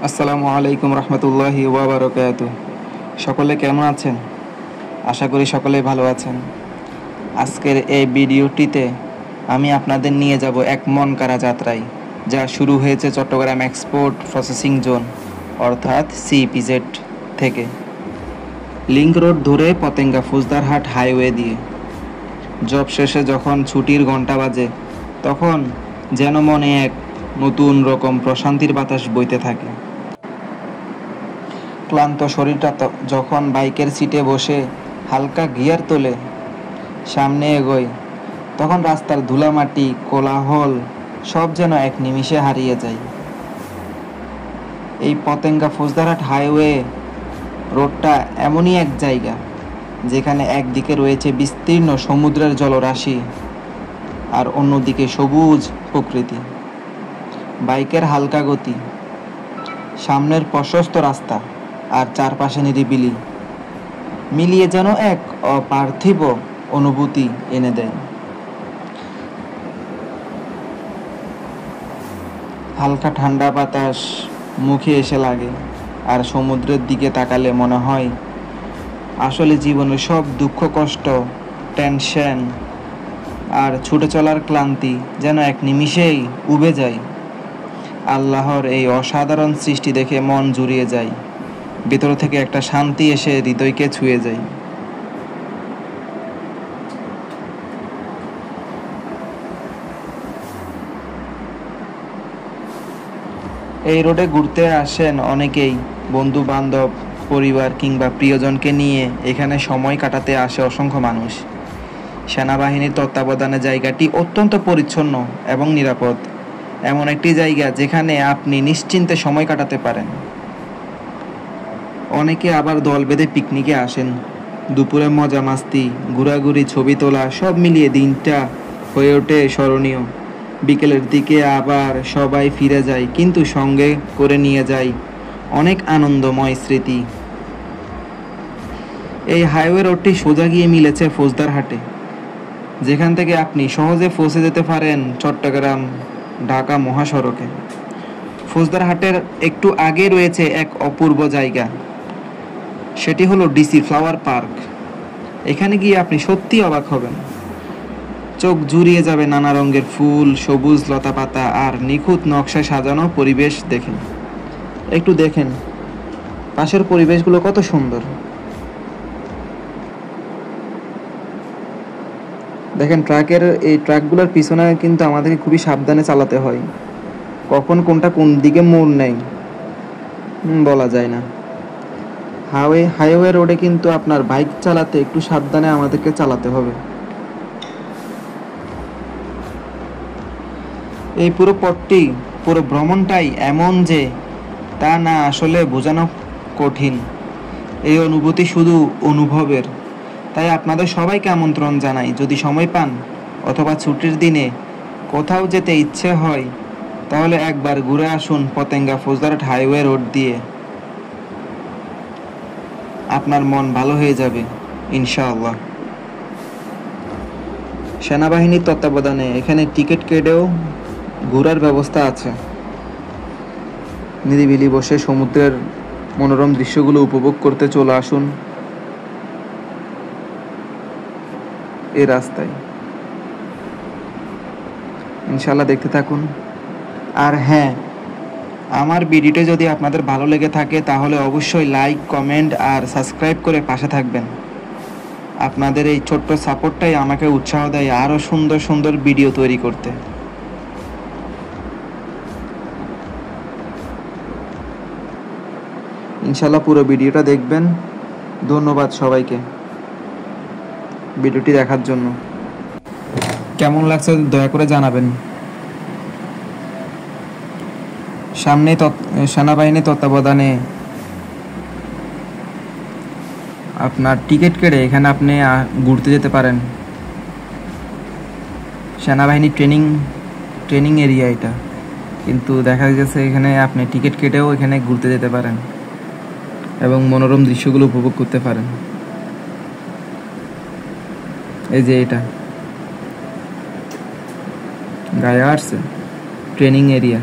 আসসালামু আলাইকুম রহমতুল্লাহি ওয়া বারাকাতুহু। সকলে কেমন আছেন? আশা করি সকলেই ভালো আছেন। আজকের এই ভিডিওটিতে আমি আপনাদের নিয়ে যাব এক মন কাড়া যাত্রায়, যা শুরু হয়েছে চট্টগ্রাম এক্সপোর্ট প্রসেসিং জোন অর্থাৎ সিইপিজেড থেকে, লিংক রোড ধরে পতেঙ্গা ফুজদারহাট হাইওয়ে দিয়ে। জব শেষে যখন ছুটির ঘন্টা বাজে, তখন যেন মনে এক নতুন রকম প্রশান্তির বাতাস বইতে থাকে। ক্লান্ত শরীরটা যখন বাইকের সিটে বসে হালকা গিয়ার তোলে সামনে এগোয়, তখন রাস্তার ধুলামাটি, কোলাহল সব যেন এক নিমিষে হারিয়ে যায়। এই পতেঙ্গা ফুজদারহাট হাইওয়ে রোডটা এমনই এক জায়গা যেখানে একদিকে রয়েছে বিস্তীর্ণ সমুদ্রের জলরাশি আর অন্যদিকে সবুজ প্রকৃতি। বাইকের হালকা গতি, সামনের প্রশস্ত রাস্তা আর চারপাশে নিরিবিলি মিলিয়ে যেন এক অপার্থিব অনুভূতি এনে দেয়। হালকা ঠান্ডা বাতাস মুখে এসে লাগে, আর সমুদ্রের দিকে তাকালে মনে হয় আসলে জীবনের সব দুঃখ, কষ্ট, টেনশন আর ছুটে চলার ক্লান্তি যেন এক নিমিষেই উবে যায়। আল্লাহর এই অসাধারণ সৃষ্টি দেখে মন জুড়িয়ে যায়, ভেতর থেকে একটা শান্তি এসে হৃদয়কে ছুঁয়ে যায়। এই রোডে ঘুরতে আসেন অনেকেই, বন্ধু বান্ধব, পরিবার কিংবা প্রিয়জনকে নিয়ে এখানে সময় কাটাতে আসে অসংখ্য মানুষ। সেনাবাহিনীর তত্ত্বাবধানে জায়গাটি অত্যন্ত পরিচ্ছন্ন এবং নিরাপদ। এমন একটি জায়গা যেখানে আপনি নিশ্চিন্তে সময় কাটাতে পারেন। অনেকে আবার দল বেঁধে পিকনিকে আসেন। দুপুরে মজা মাস্তি, ঘোরাঘুরি, ছবি তোলা সব মিলিয়ে দিনটা হয়ে ওঠে স্মরণীয়। বিকেলের দিকে আবার সবাই ফিরে যায়, কিন্তু সঙ্গে করে নিয়ে যায় অনেক আনন্দময় স্মৃতি। এই হাইওয়ে রোডটি সোজা গিয়ে মিলেছে ফৌজদারহাটে, যেখান থেকে আপনি সহজে পৌঁছে যেতে পারেন চট্টগ্রাম ঢাকা মহাসড়কে। ফৌজদারহাটের একটু আগে রয়েছে এক অপূর্ব জায়গা, সেটি হলো ডিসি ফ্লাওয়ার পার্ক। এখানে গিয়ে আপনি সত্যি অবাক হবেন। চোখ জুড়িয়ে যাবে নানা রঙের ফুল, সবুজ লতাপাতা আর নিখুঁত নকশায় সাজানো পরিবেশ দেখেন। একটু দেখেন পাশের পরিবেশগুলো কত সুন্দর। দেখেন এই ট্রাকগুলোর পিছনে কিন্তু আমাদেরকে খুবই সাবধানে চালাতে হয়। কখন কোনটা কোন দিকে মোড় নেয় বলা যায় না। হাইওয়ে রোডে কিন্তু আপনার বাইক চালাতে একটু সাবধানে আমাদেরকে চালাতে হবে। এই পুরো ভ্রমণটাই এমন যে তা না আসলে বোঝানো কঠিন। এই অনুভূতি শুধু অনুভবের। তাই আপনাদের সবাইকে আমন্ত্রণ জানাই, যদি সময় পান অথবা ছুটির দিনে কোথাও যেতে ইচ্ছে হয়, তাহলে একবার ঘুরে আসুন পতেঙ্গা ফৌজদারহাট হাইওয়ে রোড দিয়ে। আপনার মন ভালো হয়ে যাবে ইনশাআল্লাহ। সেনাবাহিনীর তত্ত্বাবধানে এখানে টিকিট কেটেও ঘোরার ব্যবস্থা আছে। নিরিবিলি বসে সমুদ্রের মনোরম দৃশ্যগুলো উপভোগ করতে চলে আসুন এই রাস্তায়। ইনশাআল্লাহ দেখতে থাকুন। আর হ্যাঁ, আমার ভিডিওটি যদি আপনাদের ভালো লেগে থাকে তাহলে অবশ্যই লাইক, কমেন্ট আর সাবস্ক্রাইব করে পাশে থাকবেন। আপনাদের এই ছোট্ট সাপোর্টটাই আমাকে উৎসাহ দেয় আরও সুন্দর সুন্দর ভিডিও তৈরি করতে। ইনশাআল্লাহ পুরো ভিডিওটা দেখবেন। ধন্যবাদ সবাইকে ভিডিওটি দেখার জন্য। কেমন লাগছে দয়া করে জানাবেন। সামনে সেনাবাহিনীর তত্ত্বাবধানে আপনার টিকিট কেটে এখানে আপনি ঘুরতে যেতে পারেন। সেনাবাহিনী ট্রেনিং এরিয়া এটা, কিন্তু দেখা গেছে এখানে আপনি টিকিট কেটেও এখানে ঘুরতে যেতে পারেন এবং মনোরম দৃশ্যগুলো উপভোগ করতে পারেন। এই যে এটা গায়ে আসছে ট্রেনিং এরিয়া।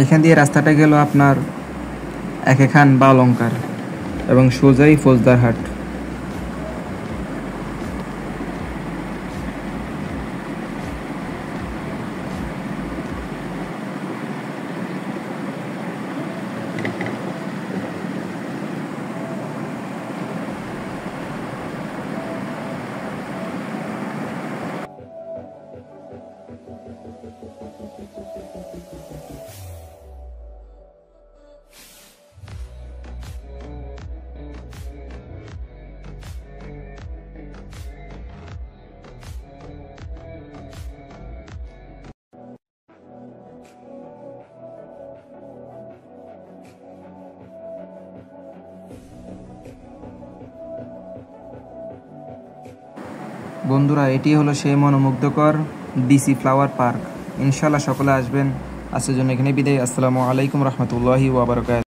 এখান দিয়ে রাস্তাটা গেল আপনার একেখান বা অলঙ্কার এবং সোজাই ফৌজদারহাট। বন্ধুরা, এটি হলো সেই মনোমুগ্ধকর ডিসি ফ্লাওয়ার পার্ক। ইনশাল্লাহ সকলে আসবেন। আজকের জন্য এখানে বিদায়। আসসালামু আলাইকুম রহমতুল্লাহি ওয়া বারাকাতুহু।